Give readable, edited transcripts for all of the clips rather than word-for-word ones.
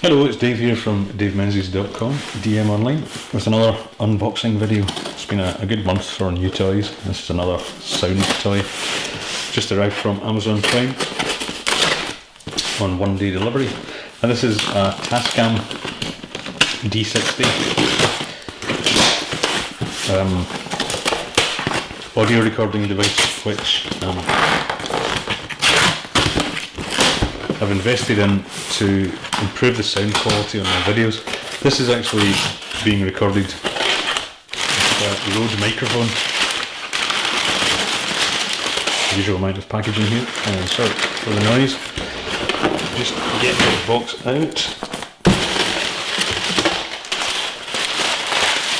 Hello, it's Dave here from davemenzies.com, DM Online, with another unboxing video. It's been a good month for new toys. This is another sound toy, just arrived from Amazon Prime on one-day delivery. And this is a Tascam D60 audio recording device, which I've invested in to improve the sound quality on my videos. This is actually being recorded with a Rode microphone. Usual amount of packaging here. Sorry for the noise. Just get the box out.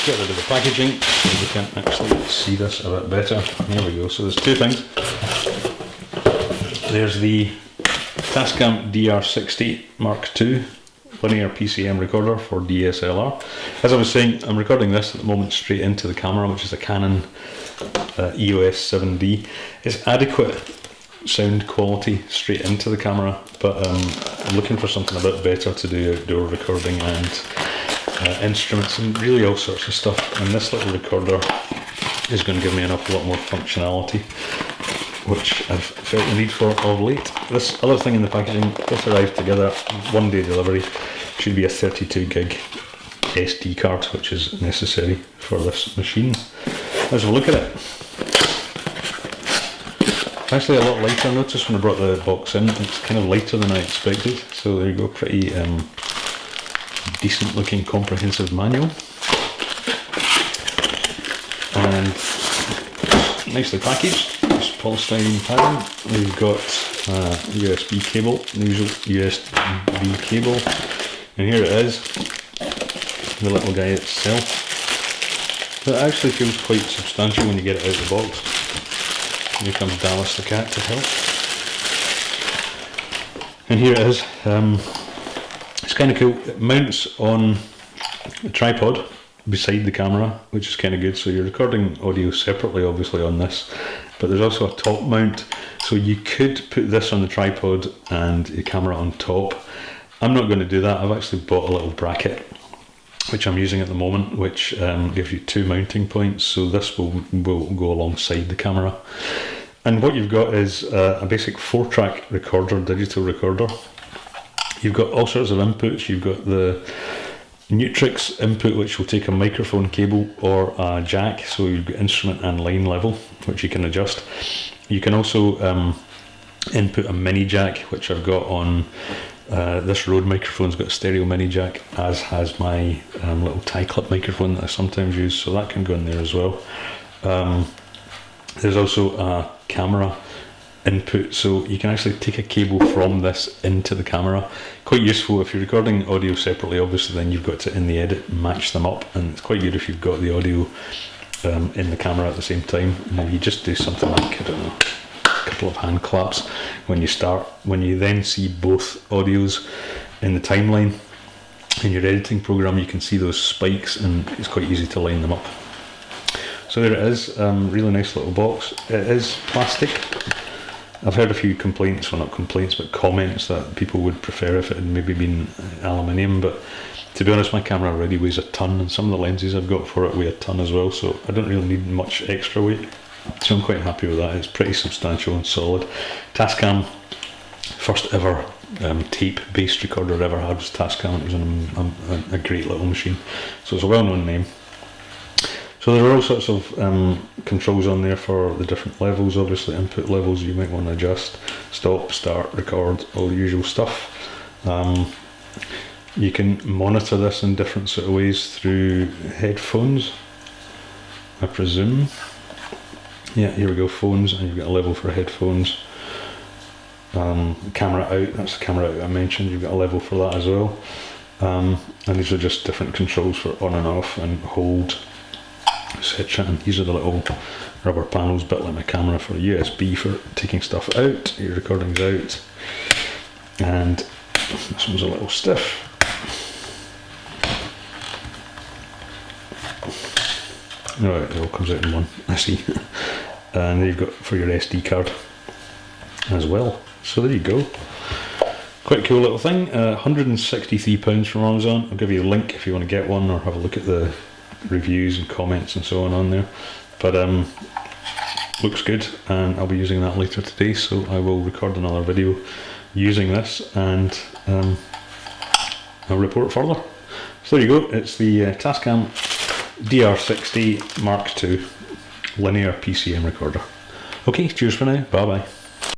Get rid of the packaging so we can actually see this a bit better. Here we go. So there's two things. There's the Tascam DR60D MKII linear PCM recorder for DSLR. As I was saying, I'm recording this at the moment straight into the camera, which is a Canon EOS7D. It's adequate sound quality straight into the camera, but I'm looking for something a bit better to do outdoor recording and instruments and really all sorts of stuff. And this little recorder is going to give me an awful lot more functionality, which I've felt the need for of late. This other thing in the packaging, both arrived together, one-day delivery. Should be a 32 gig SD card, which is necessary for this machine. Let's have a look at it. Actually a lot lighter. I noticed when I brought the box in, it's kind of lighter than I expected. So there you go, pretty decent looking comprehensive manual. And nicely packaged. Polystyrene padding. We've got a USB cable, the usual USB cable, and here it is, the little guy itself. It actually feels quite substantial when you get it out of the box. Here comes Dallas the cat to help. And here it is. It's kind of cool. It mounts on a tripod beside the camera, which is kind of good. So you're recording audio separately obviously on this, but there's also a top mount, so you could put this on the tripod and the camera on top. I'm not going to do that. I've actually bought a little bracket which I'm using at the moment, which gives you two mounting points, so this will go alongside the camera. And what you've got is a basic 4-track recorder, digital recorder. You've got all sorts of inputs. You've got the Neutrix input, which will take a microphone cable or a jack, so you've got instrument and line level, which you can adjust. You can also input a mini jack, which I've got on this Rode microphone's got a stereo mini jack, as has my little tie clip microphone that I sometimes use, so that can go in there as well. There's also a camera input, so you can actually take a cable from this into the camera. Quite useful if you're recording audio separately, obviously then you've got to, in the edit, match them up, and it's quite good if you've got the audio in the camera at the same time. And you just do something like, I don't know, a couple of hand claps when you start. When you then see both audios in the timeline in your editing program, you can see those spikes and it's quite easy to line them up. So there it is, really nice little box. It is plastic. I've heard a few complaints, well not complaints, but comments that people would prefer if it had maybe been aluminium, but to be honest my camera already weighs a ton, and some of the lenses I've got for it weigh a ton as well, so I don't really need much extra weight, so I'm quite happy with that. It's pretty substantial and solid. Tascam, first ever tape based recorder I ever had was Tascam. It was a great little machine, so it's a well known name. So there are all sorts of controls on there for the different levels, obviously input levels you might want to adjust, stop, start, record, all the usual stuff. You can monitor this in different sort of ways through headphones, I presume. Yeah, here we go, phones, and you've got a level for headphones. Camera out, that's the camera out I mentioned, you've got a level for that as well. And these are just different controls for on and off and hold, etc. And these are the little rubber panels, bit like my camera, for USB for taking stuff out. Your recording's out, and this one's a little stiff. Right, it all comes out in one, I see. And then you've got for your SD card as well. So there you go. Quite a cool little thing, £163 from Amazon. I'll give you a link if you want to get one or have a look at the reviews and comments and so on there. But looks good, and I'll be using that later today, so I will record another video using this and I'll report further. So there you go, it's the Tascam DR60D Mark II linear PCM recorder. Okay, cheers for now, bye bye.